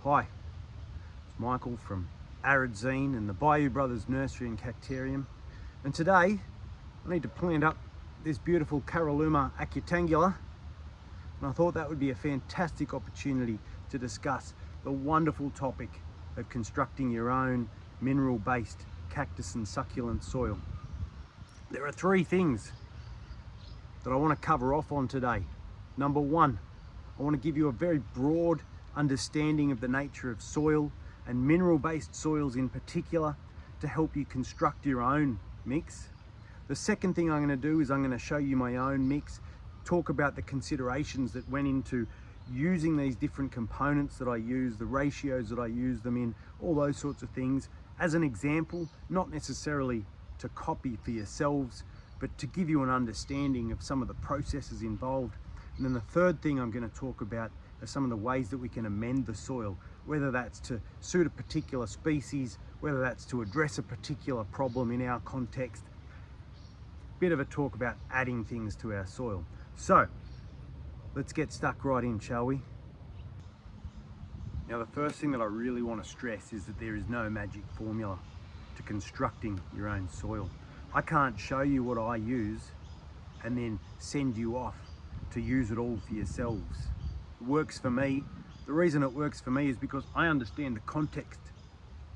Hi, it's Michael from Aridzine and the Bayou Brothers Nursery and Cactarium, and today I need to plant up this beautiful Caralluma acutangula, and I thought that would be a fantastic opportunity to discuss the wonderful topic of constructing your own mineral-based cactus and succulent soil. There are three things that I want to cover off on today. Number one, I want to give you a very broad understanding of the nature of soil and mineral-based soils in particular to help you construct your own mix. The second thing I'm going to do is I'm going to show you my own mix, talk about the considerations that went into using these different components that I use, the ratios that I use them in, all those sorts of things as an example, not necessarily to copy for yourselves, but to give you an understanding of some of the processes involved. And then the third thing I'm going to talk about are some of the ways that we can amend the soil, whether that's to suit a particular species, whether that's to address a particular problem in our context. Bit of a talk about adding things to our soil. So let's get stuck right in, shall we? Now, the first thing that I really want to stress is that there is no magic formula to constructing your own soil. I can't show you what I use and then send you off to use it all for yourselves. It works for me. The reason it works for me is because I understand the context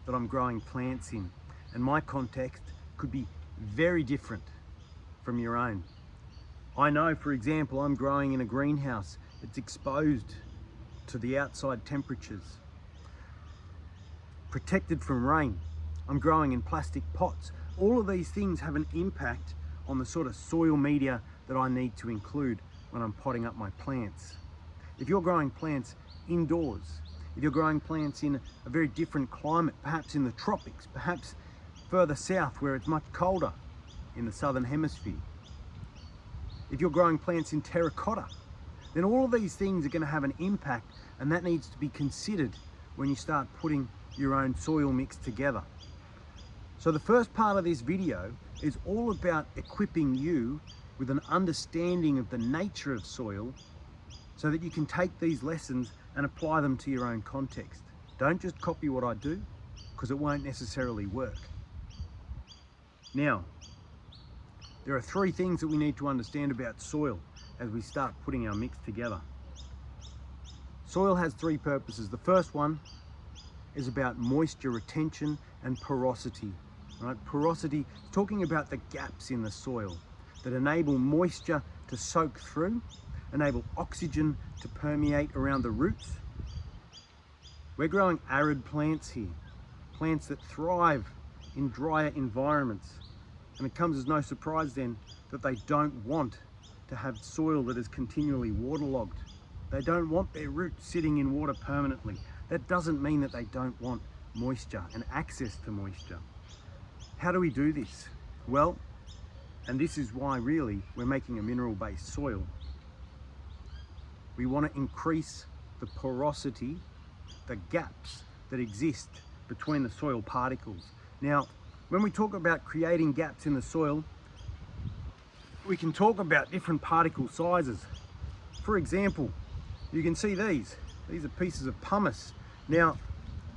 that I'm growing plants in, and my context could be very different from your own. I know, for example, I'm growing in a greenhouse. It's exposed to the outside temperatures, protected from rain. I'm growing in plastic pots. All of these things have an impact on the sort of soil media that I need to include when I'm potting up my plants. If you're growing plants indoors, if you're growing plants in a very different climate, perhaps in the tropics, perhaps further south where it's much colder in the southern hemisphere, if you're growing plants in terracotta, then all of these things are going to have an impact, and that needs to be considered when you start putting your own soil mix together. So the first part of this video is all about equipping you with an understanding of the nature of soil so that you can take these lessons and apply them to your own context. Don't just copy what I do, because it won't necessarily work. Now, there are three things that we need to understand about soil as we start putting our mix together. Soil has three purposes. The first one is about moisture retention and porosity. Right? Porosity, talking about the gaps in the soil that enable moisture to soak through, enable oxygen to permeate around the roots. We're growing arid plants here, plants that thrive in drier environments. And it comes as no surprise then that they don't want to have soil that is continually waterlogged. They don't want their roots sitting in water permanently. That doesn't mean that they don't want moisture and access to moisture. How do we do this? Well, and this is why really we're making a mineral-based soil. We want to increase the porosity, the gaps that exist between the soil particles. Now, when we talk about creating gaps in the soil, we can talk about different particle sizes. For example, you can see these are pieces of pumice. Now,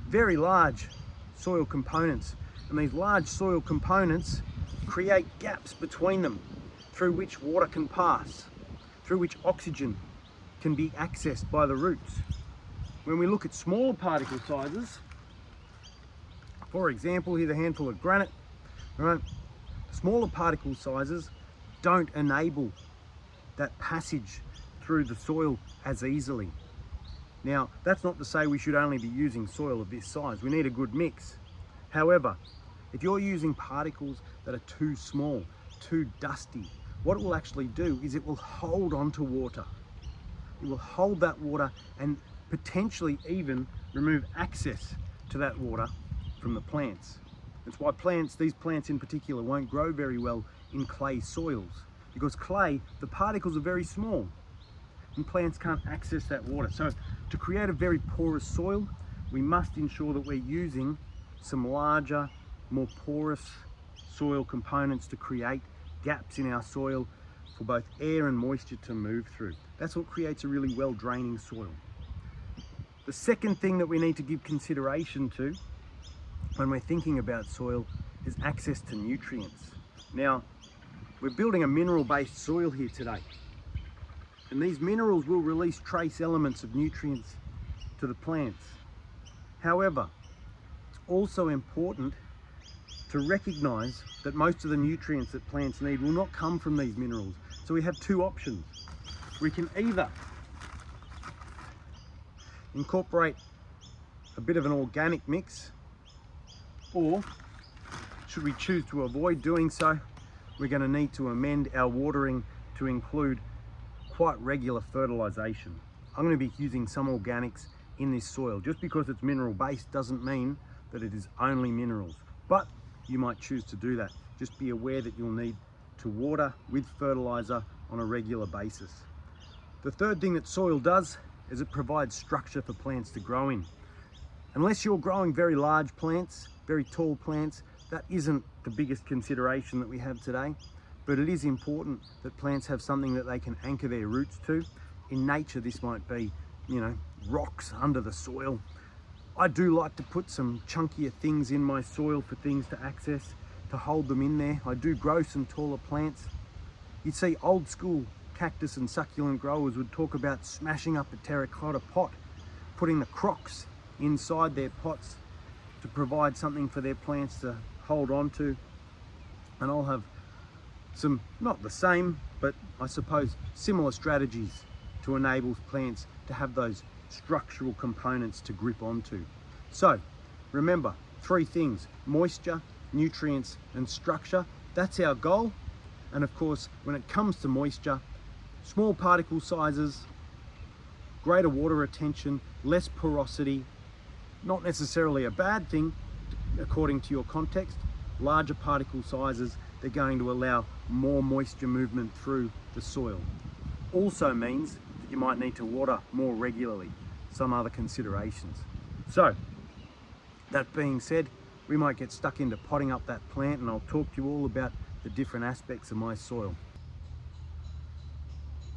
very large soil components, and these large soil components create gaps between them through which water can pass, through which oxygen can be accessed by the roots. When we look at smaller particle sizes, for example, here's a handful of granite, right? Smaller particle sizes don't enable that passage through the soil as easily. Now, that's not to say we should only be using soil of this size. We need a good mix. However, if you're using particles that are too small, too dusty, what it will actually do is it will hold onto water. It will hold that water and potentially even remove access to that water from the plants. That's why these plants in particular, won't grow very well in clay soils, because clay, the particles are very small and plants can't access that water. So to create a very porous soil, we must ensure that we're using some larger, more porous soil components to create gaps in our soil for both air and moisture to move through. That's what creates a really well draining soil. The second thing that we need to give consideration to when we're thinking about soil is access to nutrients. Now, we're building a mineral-based soil here today, and these minerals will release trace elements of nutrients to the plants. However, it's also important to recognize that most of the nutrients that plants need will not come from these minerals. So we have two options. We can either incorporate a bit of an organic mix, or should we choose to avoid doing so, we're going to need to amend our watering to include quite regular fertilization. I'm going to be using some organics in this soil. Just because it's mineral based doesn't mean that it is only minerals, but you might choose to do that. Just be aware that you'll need to water with fertilizer on a regular basis. The third thing that soil does is it provides structure for plants to grow in. Unless you're growing very large plants, very tall plants, that isn't the biggest consideration that we have today, but it is important that plants have something that they can anchor their roots to. In nature, this might be, rocks under the soil. I do like to put some chunkier things in my soil for things to access, to hold them in there. I do grow some taller plants. You'd see old school cactus and succulent growers would talk about smashing up a terracotta pot, putting the crocks inside their pots to provide something for their plants to hold on to. And I'll have some, not the same, but I suppose similar strategies to enable plants to have those structural components to grip onto. So remember, three things: moisture, nutrients, and structure. That's our goal. And of course, when it comes to moisture, small particle sizes, greater water retention, less porosity, not necessarily a bad thing according to your context. Larger particle sizes, they're going to allow more moisture movement through the soil. Also means that you might need to water more regularly. Some other considerations. So, that being said, we might get stuck into potting up that plant, and I'll talk to you all about the different aspects of my soil.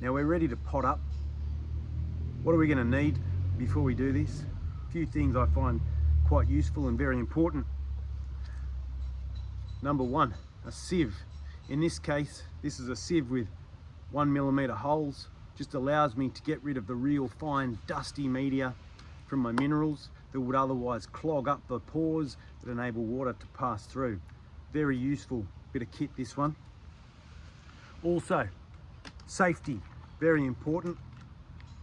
Now we're ready to pot up. What are we going to need before we do this? A few things I find quite useful and very important. Number one, a sieve. In this case, this is a sieve with 1mm holes. Just allows me to get rid of the real fine dusty media from my minerals that would otherwise clog up the pores that enable water to pass through. Very useful bit of kit, this one. Also, safety, very important.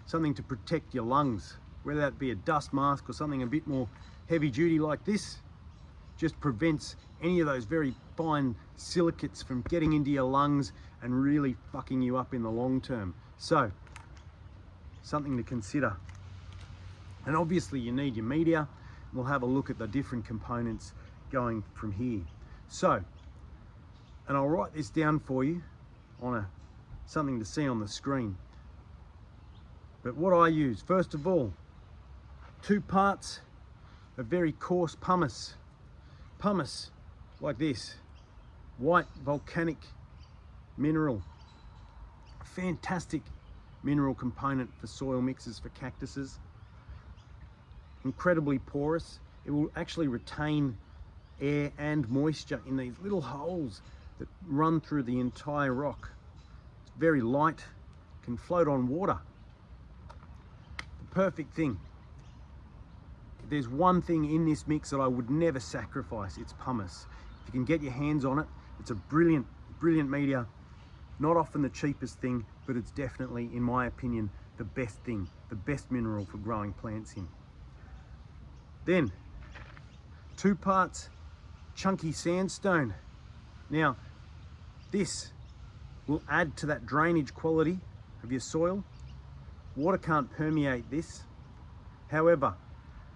Something to protect your lungs, whether that be a dust mask or something a bit more heavy duty like this. Just prevents any of those very fine silicates from getting into your lungs and really fucking you up in the long term. So, something to consider. And obviously you need your media. We'll have a look at the different components going from here. So, and I'll write this down for you on something to see on the screen. But what I use, first of all, 2 parts of very coarse pumice. Pumice, like this, white volcanic mineral. Fantastic mineral component for soil mixes for cactuses. Incredibly porous. It will actually retain air and moisture in these little holes that run through the entire rock. It's very light, can float on water. The perfect thing. If there's one thing in this mix that I would never sacrifice, it's pumice. If you can get your hands on it, it's a brilliant, brilliant media. Not often the cheapest thing, but it's definitely, in my opinion, the best thing, the best mineral for growing plants in. Then, 2 parts chunky sandstone. Now, this will add to that drainage quality of your soil. Water can't permeate this. However,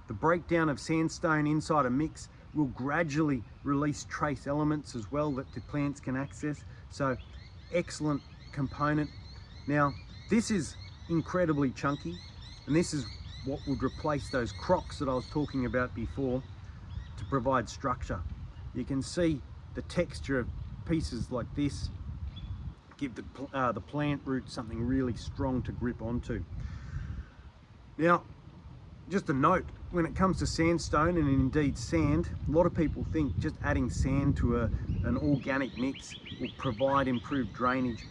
the breakdown of sandstone inside a mix will gradually release trace elements as well that the plants can access. So, excellent component. Now, this is incredibly chunky, and this is what would replace those crocks that I was talking about before to provide structure. You can see the texture of pieces like this give the plant root something really strong to grip onto. Now, just a note, when it comes to sandstone and indeed sand, a lot of people think just adding sand to an organic mix will provide improved drainage.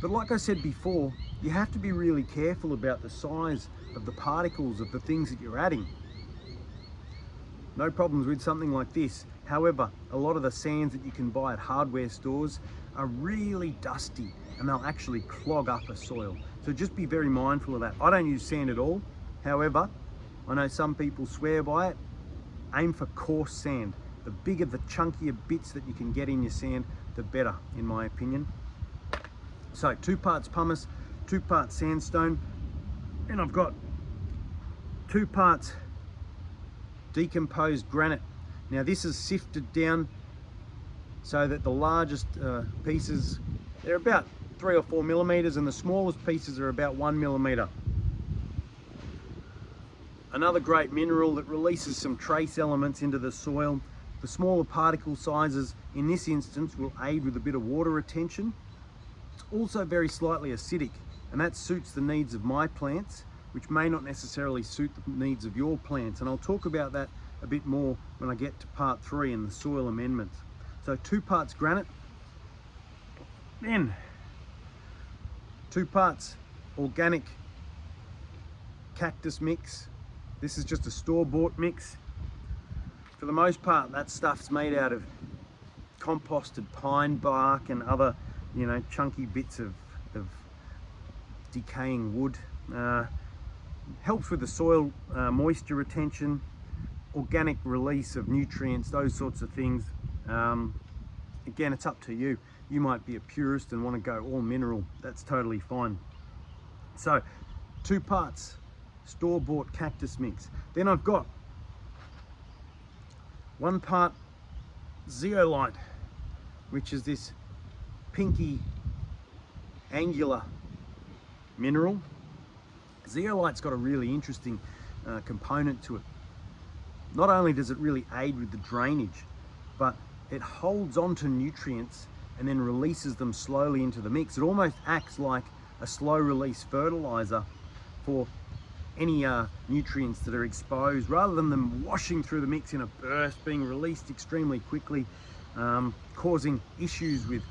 But like I said before, you have to be really careful about the size of the particles of the things that you're adding. No problems with something like this. However, a lot of the sands that you can buy at hardware stores are really dusty and they'll actually clog up a soil. So just be very mindful of that. I don't use sand at all. However, I know some people swear by it. Aim for coarse sand. The bigger, the chunkier bits that you can get in your sand, the better, in my opinion. So 2 parts pumice, 2 parts sandstone, and I've got 2 parts decomposed granite. Now this is sifted down so that the largest pieces, they're about 3 or 4 millimeters, and the smallest pieces are about 1 millimeter. Another great mineral that releases some trace elements into the soil. The smaller particle sizes in this instance will aid with a bit of water retention. It's also very slightly acidic, and that suits the needs of my plants, which may not necessarily suit the needs of your plants. And I'll talk about that a bit more when I get to part 3 in the soil amendments. So 2 parts granite, then 2 parts organic cactus mix. This is just a store-bought mix. For the most part, that stuff's made out of composted pine bark and other, you know, chunky bits of decaying wood. Helps with the soil moisture retention, organic release of nutrients, those sorts of things. Again, it's up to you. You might be a purist and want to go all mineral. That's totally fine. So 2 parts store-bought cactus mix. Then I've got 1 part zeolite, which is this pinky angular mineral. Zeolite's got a really interesting component to it. Not only does it really aid with the drainage, but it holds on to nutrients and then releases them slowly into the mix. It almost acts like a slow release fertilizer for any nutrients that are exposed, rather than them washing through the mix in a burst, being released extremely quickly, causing issues with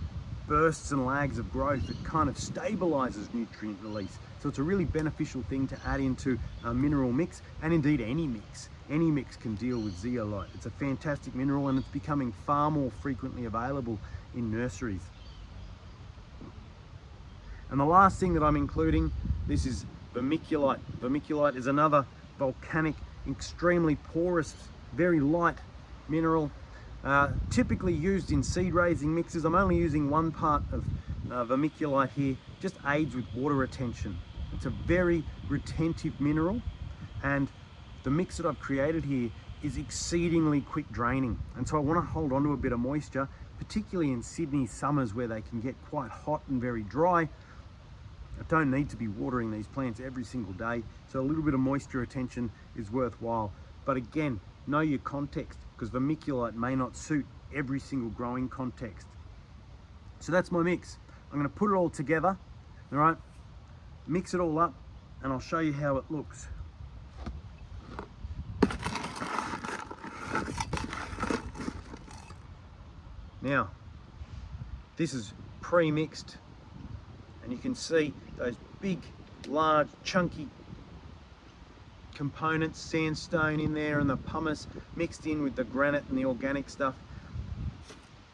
bursts and lags of growth. It kind of stabilizes nutrient release. So it's a really beneficial thing to add into a mineral mix, and indeed any mix. Any mix can deal with zeolite. It's a fantastic mineral, and it's becoming far more frequently available in nurseries. And the last thing that I'm including, this is vermiculite. Vermiculite is another volcanic, extremely porous, very light mineral, typically used in seed raising mixes. I'm only using 1 part of vermiculite here, just aids with water retention. It's a very retentive mineral, and the mix that I've created here is exceedingly quick draining. And so I want to hold on to a bit of moisture, particularly in Sydney summers where they can get quite hot and very dry. I don't need to be watering these plants every single day, so a little bit of moisture retention is worthwhile. But again, know your context, because vermiculite may not suit every single growing context. So that's my mix. I'm going to put it all together, all right, mix it all up, and I'll show you how it looks. Now, this is pre-mixed, and you can see those big, large, chunky components, sandstone in there and the pumice mixed in with the granite and the organic stuff.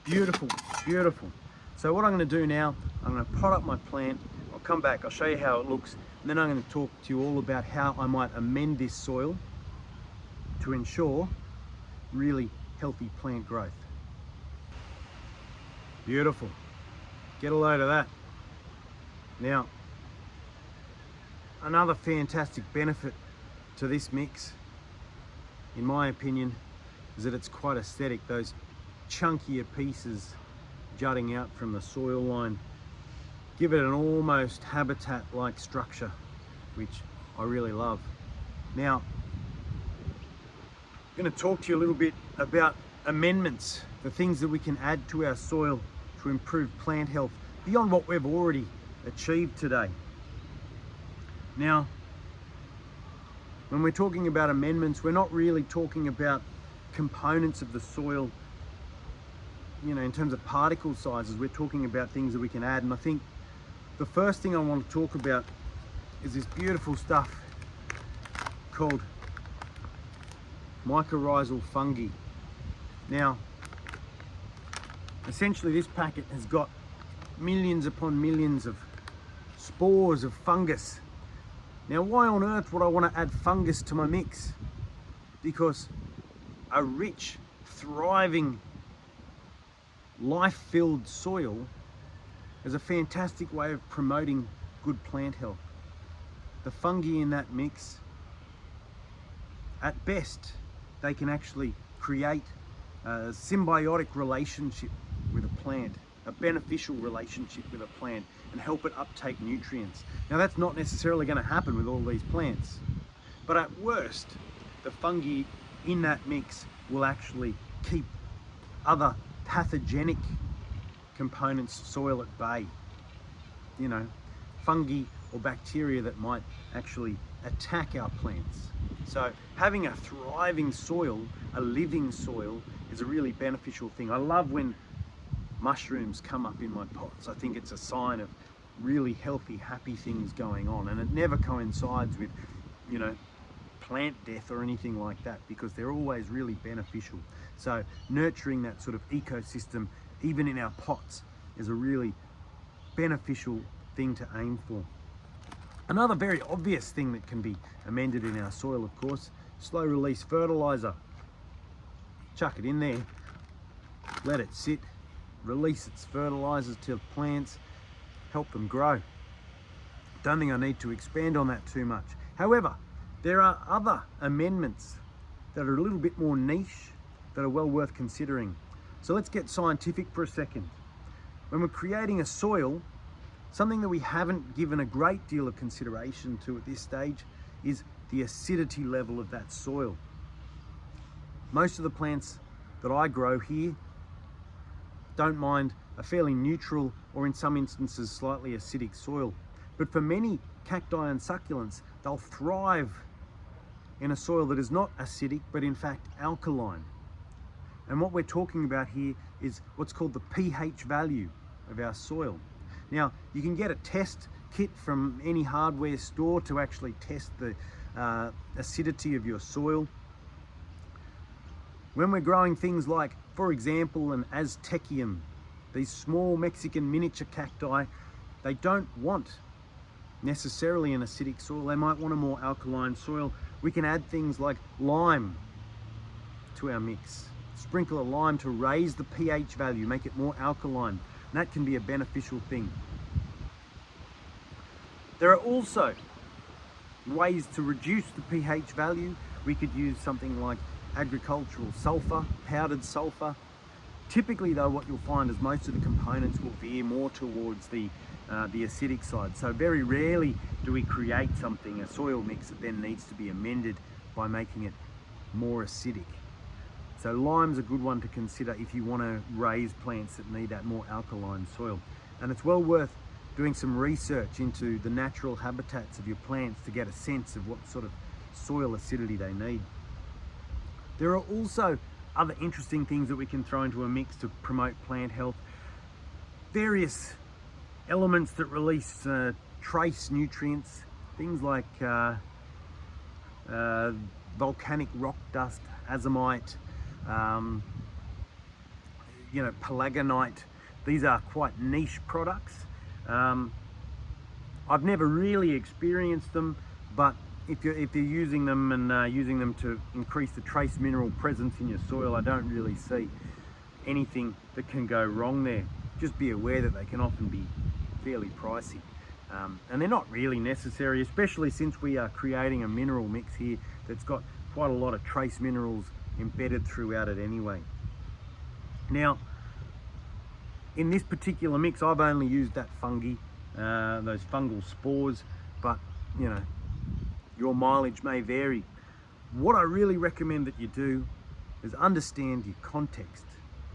Beautiful, beautiful. So what I'm going to do now, I'm going to pot up my plant. I'll come back, I'll show you how it looks, and then I'm going to talk to you all about how I might amend this soil to ensure really healthy plant growth. Beautiful. Get a load of that. Now, another fantastic benefit to this mix, in my opinion, is that it's quite aesthetic. Those chunkier pieces jutting out from the soil line give it an almost habitat-like structure, which I really love. Now, I'm going to talk to you a little bit about amendments, the things that we can add to our soil to improve plant health beyond what we've already achieved today. Now, When we're talking about amendments, we're not really talking about components of the soil, you know, in terms of particle sizes. We're talking about things that we can add. And I think the first thing I want to talk about is this beautiful stuff called mycorrhizal fungi. Now, essentially this packet has got millions upon millions of spores of fungus. Now, why on earth would I want to add fungus to my mix? Because a rich, thriving, life-filled soil is a fantastic way of promoting good plant health. The fungi in that mix, at best, they can actually create a symbiotic relationship with a plant, a beneficial relationship with a plant, and help it uptake nutrients. Now, that's not necessarily going to happen with all these plants, but at worst, the fungi in that mix will actually keep other pathogenic components of soil at bay. You know, fungi or bacteria that might actually attack our plants. So having a thriving soil, a living soil, is a really beneficial thing. I love when mushrooms come up in my pots. I think it's a sign of really healthy, happy things going on, and it never coincides with, you know, plant death or anything like that, because they're always really beneficial. So nurturing that sort of ecosystem, even in our pots, is a really beneficial thing to aim for. Another very obvious thing that can be amended in our soil, of course, slow release fertilizer. Chuck it in there, let it sit, release its fertilizers to plants, help them grow. Don't think I need to expand on that too much. However, there are other amendments that are a little bit more niche that are well worth considering. So let's get scientific for a second. When we're creating a soil, something that we haven't given a great deal of consideration to at this stage is the acidity level of that soil. Most of the plants that I grow here don't mind a fairly neutral, or in some instances slightly acidic soil. But for many cacti and succulents, they'll thrive in a soil that is not acidic, but in fact alkaline. And what we're talking about here is what's called the pH value of our soil. Now, you can get a test kit from any hardware store to actually test the acidity of your soil. When we're growing things like, for example, an Aztecium, these small Mexican miniature cacti, they don't want necessarily an acidic soil. They might want a more alkaline soil. We can add things like lime to our mix. Sprinkle a lime to raise the pH value, make it more alkaline. And that can be a beneficial thing. There are also ways to reduce the pH value. We could use something like agricultural sulfur, powdered sulfur. Typically though, what you'll find is most of the components will veer more towards the acidic side. So very rarely do we create something, a soil mix, that then needs to be amended by making it more acidic. So lime's a good one to consider if you want to raise plants that need that more alkaline soil. And it's well worth doing some research into the natural habitats of your plants to get a sense of what sort of soil acidity they need. There are also other interesting things that we can throw into a mix to promote plant health. Various elements that release trace nutrients, things like volcanic rock dust, azomite, you know, palagonite. These are quite niche products. I've never really experienced them, but if you're using them and using them to increase the trace mineral presence in your soil, I don't really see anything that can go wrong there. Just be aware that they can often be fairly pricey, and they're not really necessary, especially since we are creating a mineral mix here that's got quite a lot of trace minerals embedded throughout it anyway. Now, in this particular mix, I've only used that fungi, those fungal spores, but you know, your mileage may vary. What I really recommend that you do is understand your context,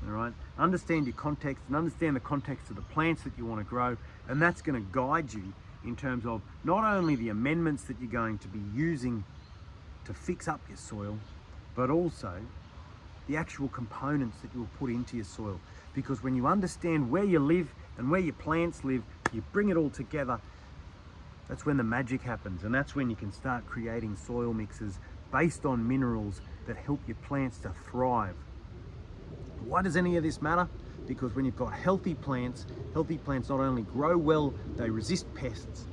all right? Understand your context and understand the context of the plants that you want to grow, and that's going to guide you in terms of not only the amendments that you're going to be using to fix up your soil, but also the actual components that you'll put into your soil. Because when you understand where you live and where your plants live, you bring it all together, that's when the magic happens, and that's when you can start creating soil mixes based on minerals that help your plants to thrive. Why does any of this matter? Because when you've got healthy plants not only grow well, they resist pests,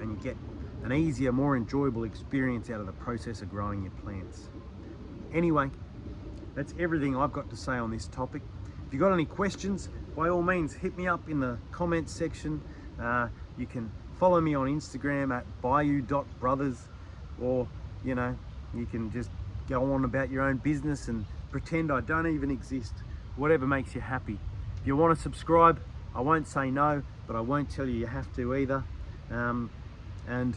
and you get an easier, more enjoyable experience out of the process of growing your plants. Anyway, that's everything I've got to say on this topic. If you've got any questions, by all means, hit me up in the comments section. You can follow me on Instagram at bayou.brothers, or, you know, you can just go on about your own business and pretend I don't even exist. Whatever makes you happy. If you want to subscribe, I won't say no, but I won't tell you have to either. And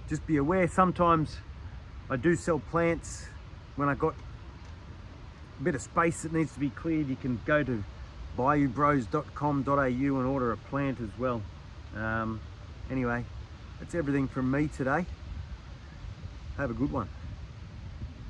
just be aware, sometimes I do sell plants when I got a bit of space that needs to be cleared. You can go to bayoubros.com.au and order a plant as well. Anyway, that's everything from me today. Have a good one.